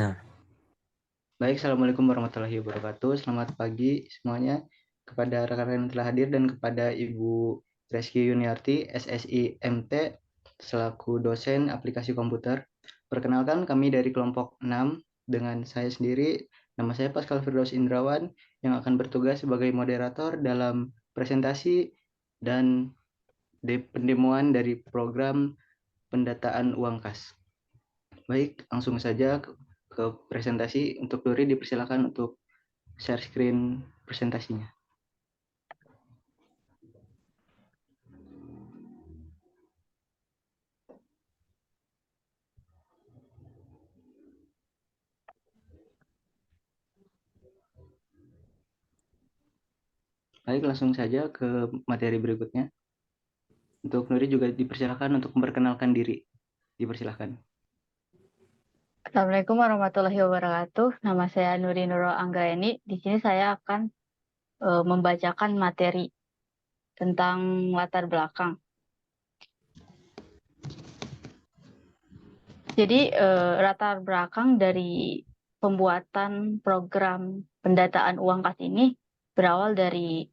Nah, Baik, Assalamualaikum warahmatullahi wabarakatuh. Selamat pagi semuanya kepada rekan-rekan yang telah hadir dan kepada Ibu Reski Yuniarti, SSI MT, selaku dosen aplikasi komputer. Perkenalkan, kami dari kelompok 6 dengan saya sendiri, nama saya Pascal Firdaus Indrawan, yang akan bertugas sebagai moderator dalam presentasi dan pendemoan dari program pendataan uang kas. Baik, langsung saja ke presentasi. Untuk Dori dipersilakan untuk share screen presentasinya. Baik, langsung saja ke materi berikutnya. Untuk Nuri juga dipersilakan untuk memperkenalkan diri. Dipersilakan. Assalamualaikum warahmatullahi wabarakatuh. Nama saya Nuri Nurul Anggraeni. Di sini saya akan membacakan materi tentang latar belakang. Jadi latar belakang dari pembuatan program pendataan uang kas ini berawal dari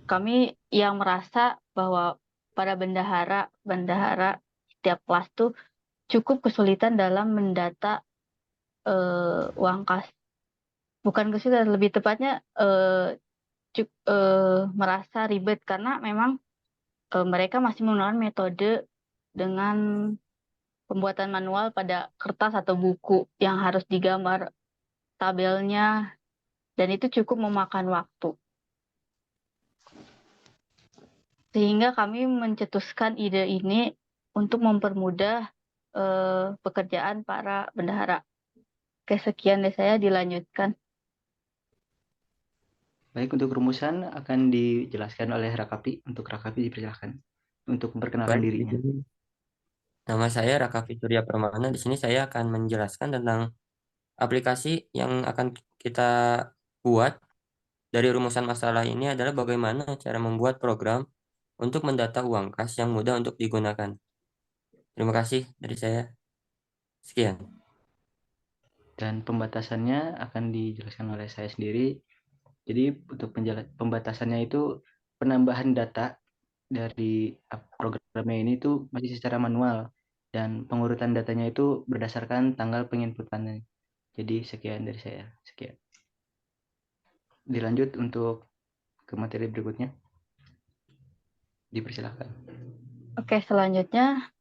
kami yang merasa bahwa para bendahara setiap kelas tuh cukup kesulitan dalam mendata uang kas. Bukan kesulitan, lebih tepatnya merasa ribet karena memang mereka masih menggunakan metode dengan pembuatan manual pada kertas atau buku yang harus digambar tabelnya, dan itu cukup memakan waktu. Sehingga kami mencetuskan ide ini untuk mempermudah pekerjaan para bendahara. Oke, sekian dari saya, dilanjutkan. Baik, untuk rumusan akan dijelaskan oleh Rakapi. Untuk Rakapi dipersilakan untuk memperkenalkan baik di dirinya. sini nama saya Raka Fiturya Permana. Di sini saya akan menjelaskan tentang aplikasi yang akan kita buat. Dari rumusan masalah ini adalah bagaimana cara membuat program untuk mendata uang kas yang mudah untuk digunakan. Terima kasih dari saya. Sekian. Dan pembatasannya akan dijelaskan oleh saya sendiri. Jadi untuk pembatasannya itu penambahan data dari programnya ini tuh masih secara manual, dan pengurutan datanya itu berdasarkan tanggal penginputannya. Jadi sekian dari saya. Sekian. Dilanjut untuk ke materi berikutnya. Dipersilakan. Oke, selanjutnya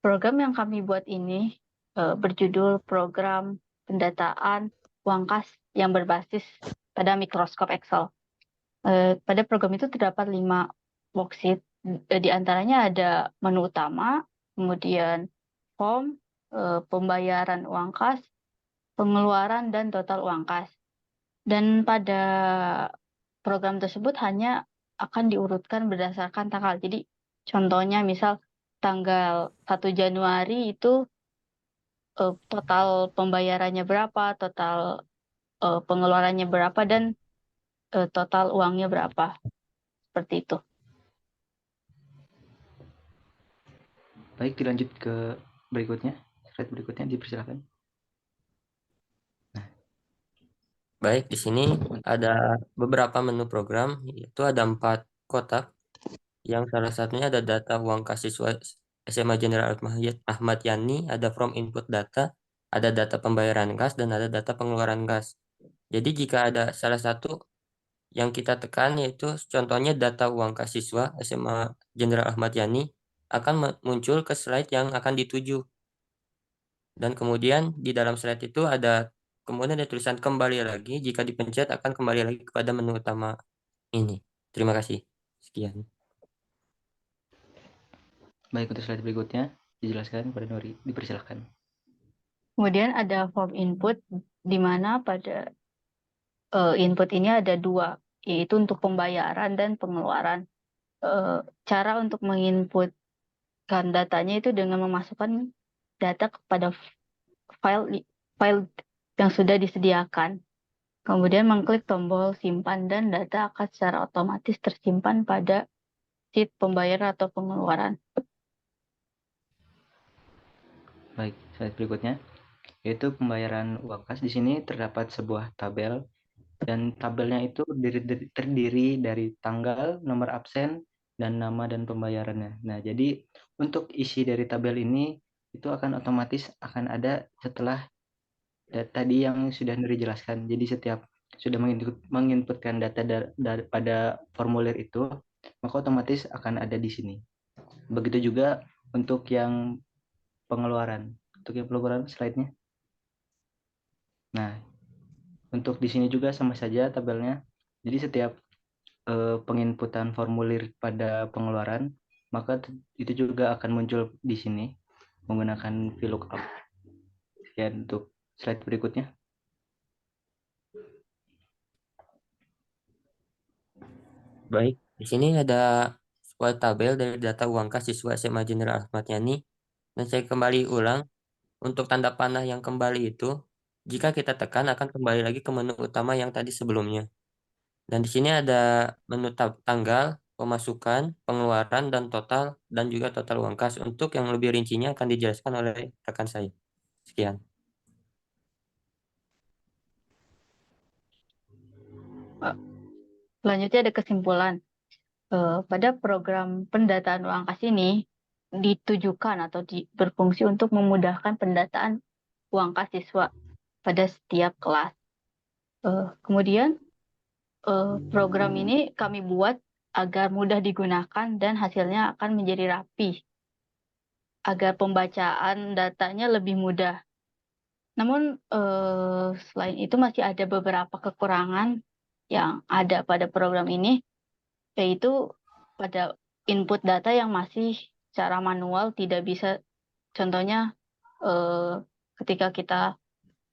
program yang kami buat ini berjudul program pendataan uang kas yang berbasis pada mikroskop Excel. Pada program itu terdapat 5 worksheet. Di antaranya ada menu utama, kemudian form, pembayaran uang kas, pengeluaran, dan total uang kas. Dan pada program tersebut hanya akan diurutkan berdasarkan tanggal. Jadi contohnya misal tanggal 1 Januari itu total pembayarannya berapa, total pengeluarannya berapa, dan total uangnya berapa. Seperti itu. Baik, dilanjut ke berikutnya. Slide berikutnya dipersilakan. Baik, di sini ada beberapa menu program, yaitu ada 4 kotak. Yang salah satunya ada data uang kas siswa SMA Jenderal Ahmad Yani, ada from input data, ada data pembayaran kas, dan ada data pengeluaran kas. Jadi jika ada salah satu yang kita tekan, yaitu contohnya data uang kas siswa SMA Jenderal Ahmad Yani, akan muncul ke slide yang akan dituju. Dan kemudian di dalam slide itu kemudian ada tulisan kembali lagi. Jika dipencet akan kembali lagi kepada menu utama ini. Terima kasih. Sekian. Baik, untuk slide berikutnya dijelaskan kepada Nuri. Dipersilakan. Kemudian ada form input, di mana pada input ini ada 2, yaitu untuk pembayaran dan pengeluaran. Cara untuk menginputkan datanya itu dengan memasukkan data kepada file yang sudah disediakan. Kemudian mengklik tombol simpan, dan data akan secara otomatis tersimpan pada sheet pembayaran atau pengeluaran. Baik, slide berikutnya yaitu pembayaran uang kas. Di sini terdapat sebuah tabel dan tabelnya itu terdiri dari tanggal, nomor absen, dan nama dan pembayarannya. Nah, jadi untuk isi dari tabel ini itu akan otomatis akan ada setelah tadi yang sudah Nuri jelaskan. Jadi setiap sudah menginputkan data pada formulir itu, maka otomatis akan ada di sini. Begitu juga untuk yang pengeluaran. Untuk yang pengeluaran slide-nya. Nah, untuk di sini juga sama saja tabelnya. Jadi setiap penginputan formulir pada pengeluaran, maka itu juga akan muncul di sini menggunakan VLOOKUP. Sekian untuk slide berikutnya. Baik, di sini ada sebuah tabel dari data uang kas siswa SMA General Ahmad Yani. Dan saya kembali ulang, untuk tanda panah yang kembali itu, jika kita tekan akan kembali lagi ke menu utama yang tadi sebelumnya. Dan di sini ada menu tanggal, pemasukan, pengeluaran, dan total, dan juga total uang kas. Untuk yang lebih rincinya akan dijelaskan oleh rekan saya. Sekian. Selanjutnya ada kesimpulan. Pada program pendataan uang kas ini ditujukan atau berfungsi untuk memudahkan pendataan uang kas siswa pada setiap kelas. Kemudian program ini kami buat agar mudah digunakan dan hasilnya akan menjadi rapi, agar pembacaan datanya lebih mudah. Namun selain itu masih ada beberapa kekurangan yang ada pada program ini, yaitu pada input data yang masih secara manual tidak bisa. Contohnya ketika kita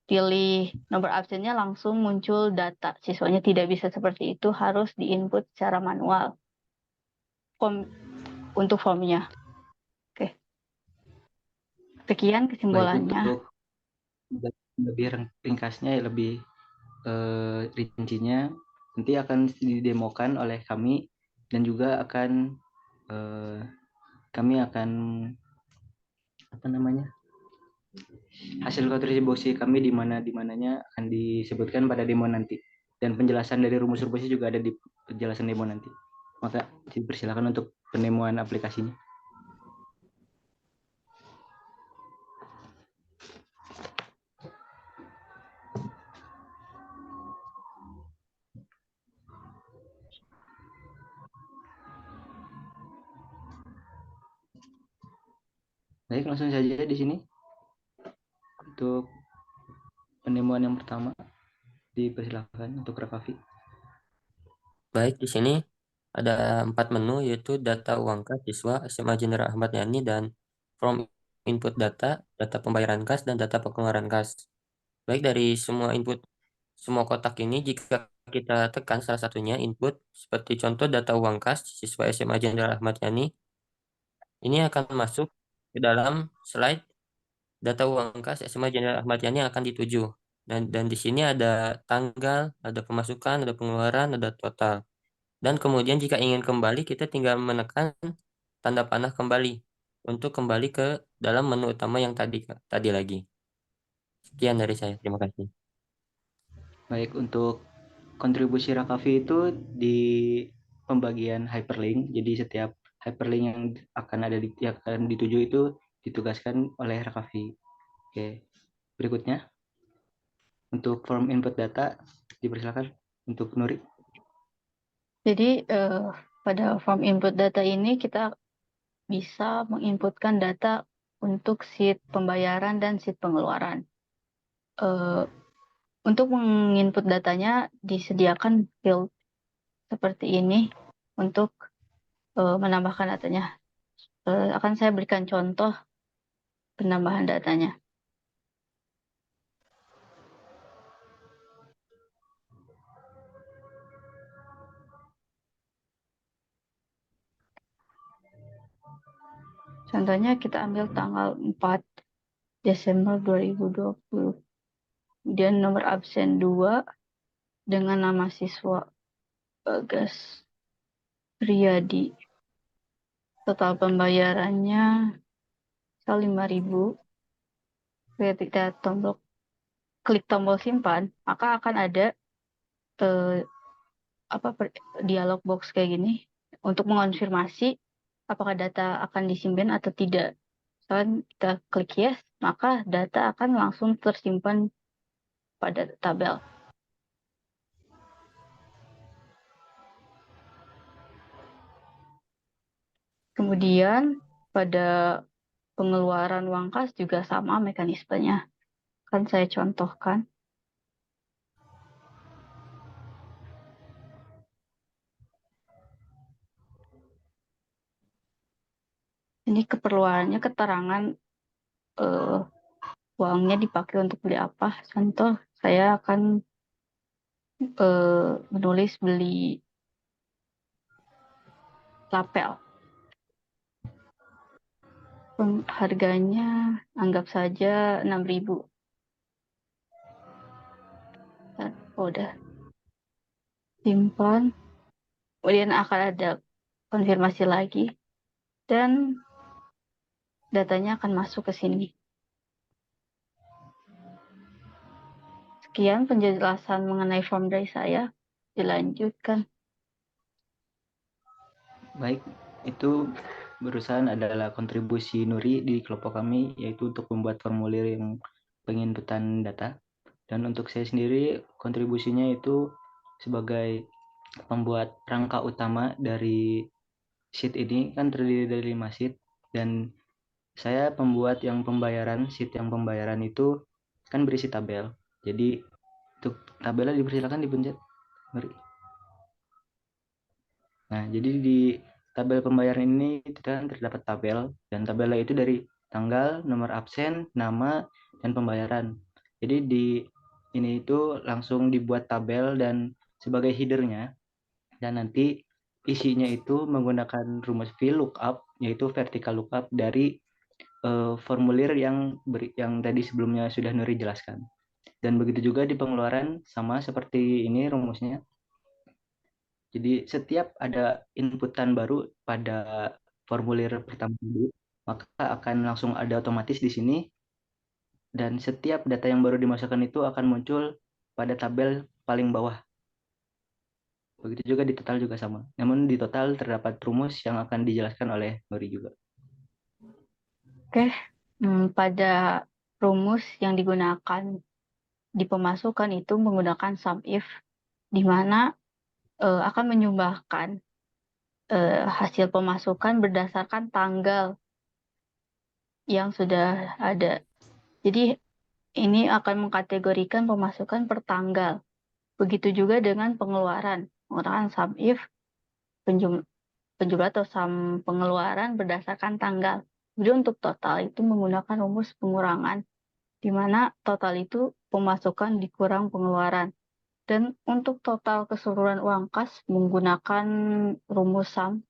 pilih nomor absennya langsung muncul data siswanya, tidak bisa seperti itu, harus diinput secara manual untuk formnya. Oke, sekian Baik, kesimpulannya. untuk lebih ringkasnya, lebih rincinya nanti akan didemokan oleh kami dan juga akan kami akan hasil kontribusi kami di mananya akan disebutkan pada demo nanti, dan penjelasan dari rumus-rumusnya juga ada di penjelasan demo nanti. Maka dipersilakan untuk penemuan aplikasinya. Baik, langsung saja di sini untuk penemuan yang pertama, dipersilakan untuk Rakafi. Baik, di sini ada 4 menu, yaitu data uang kas siswa SMA General Ahmad Yani dan from input data, data pembayaran kas, dan data pengeluaran kas. Baik, dari semua input, semua kotak ini jika kita tekan salah satunya input, seperti contoh data uang kas siswa SMA General Ahmad Yani, ini akan masuk ke dalam slide data uang kas SMA General Ahmad Yani yang akan dituju. Dan di sini ada tanggal, ada pemasukan, ada pengeluaran, ada total. Dan kemudian jika ingin kembali, kita tinggal menekan tanda panah kembali untuk kembali ke dalam menu utama yang tadi lagi. Sekian dari saya. Terima kasih. Baik, untuk kontribusi Rakafi itu di pembagian hyperlink. Jadi setiap hyperlink yang akan dituju itu ditugaskan oleh Rakafi. Oke, berikutnya untuk form input data dipersilakan untuk Nuri. Jadi pada form input data ini kita bisa menginputkan data untuk sheet pembayaran dan sheet pengeluaran. Untuk menginput datanya disediakan field seperti ini untuk menambahkan datanya. Akan saya berikan contoh penambahan datanya. Contohnya kita ambil tanggal 4 Desember 2020. Kemudian nomor absen 2 dengan nama siswa Bagas Riyadi. Total pembayarannya 5.000. ketika klik tombol simpan, maka akan ada eh, dialog box kayak gini untuk mengonfirmasi apakah data akan disimpan atau tidak. Misalkan kita klik yes, maka data akan langsung tersimpan pada tabel. Kemudian pada pengeluaran uang kas juga sama mekanismenya. Kan saya contohkan. Ini keperluannya keterangan uangnya dipakai untuk beli apa. Contoh, saya akan menulis beli lapel. Harganya anggap saja 6.000. Udah simpan. Kemudian akan ada konfirmasi lagi dan datanya akan masuk ke sini. Sekian penjelasan mengenai form dari saya. Dilanjutkan. Baik, itu barusan adalah kontribusi Nuri di kelompok kami, yaitu untuk membuat formulir yang penginputan data. Dan untuk saya sendiri, kontribusinya itu sebagai pembuat rangka utama dari sheet ini, kan terdiri dari 5 sheet, dan saya pembuat yang pembayaran, sheet yang pembayaran itu kan berisi tabel. Jadi untuk tabelnya dipersilakan dipencet, Nuri. Nah, jadi di tabel pembayaran ini kita terdapat tabel, dan tabelnya itu dari tanggal, nomor absen, nama, dan pembayaran. Jadi di ini itu langsung dibuat tabel dan sebagai headernya, dan nanti isinya itu menggunakan rumus VLOOKUP, yaitu vertical lookup dari formulir yang tadi sebelumnya sudah Nuri jelaskan. Dan begitu juga di pengeluaran, sama seperti ini rumusnya. Jadi setiap ada inputan baru pada formulir pertama dulu, maka akan langsung ada otomatis di sini, dan setiap data yang baru dimasukkan itu akan muncul pada tabel paling bawah. Begitu juga di total juga sama. Namun di total terdapat rumus yang akan dijelaskan oleh Nuri juga. Oke, pada rumus yang digunakan di pemasukan itu menggunakan sum if, di mana akan menyumbahkan hasil pemasukan berdasarkan tanggal yang sudah ada. Jadi ini akan mengkategorikan pemasukan per tanggal. Begitu juga dengan pengeluaran. Menggunakan sum if, penjumlah atau sum pengeluaran berdasarkan tanggal. Jadi untuk total itu menggunakan rumus pengurangan, di mana total itu pemasukan dikurang pengeluaran. Dan untuk total keseluruhan uang kas menggunakan rumus sum,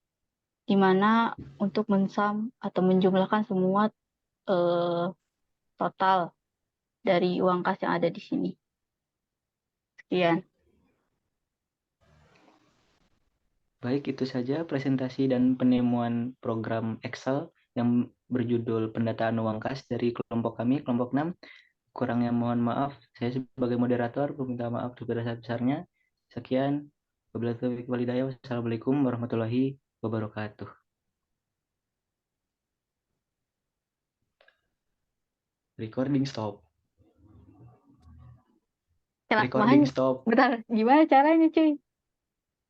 di mana untuk mensum atau menjumlahkan semua total dari uang kas yang ada di sini. Sekian. Baik, itu saja presentasi dan penemuan program Excel yang berjudul pendataan uang kas dari kelompok kami, kelompok 6. Kurangnya mohon maaf. Saya sebagai moderator meminta maaf sebesar-besarnya. Sekian. Wabillahi taufiq wal hidayah. Wassalamualaikum warahmatullahi wabarakatuh. Recording stop. Celah Recording banget. stop. Bentar, gimana caranya cuy?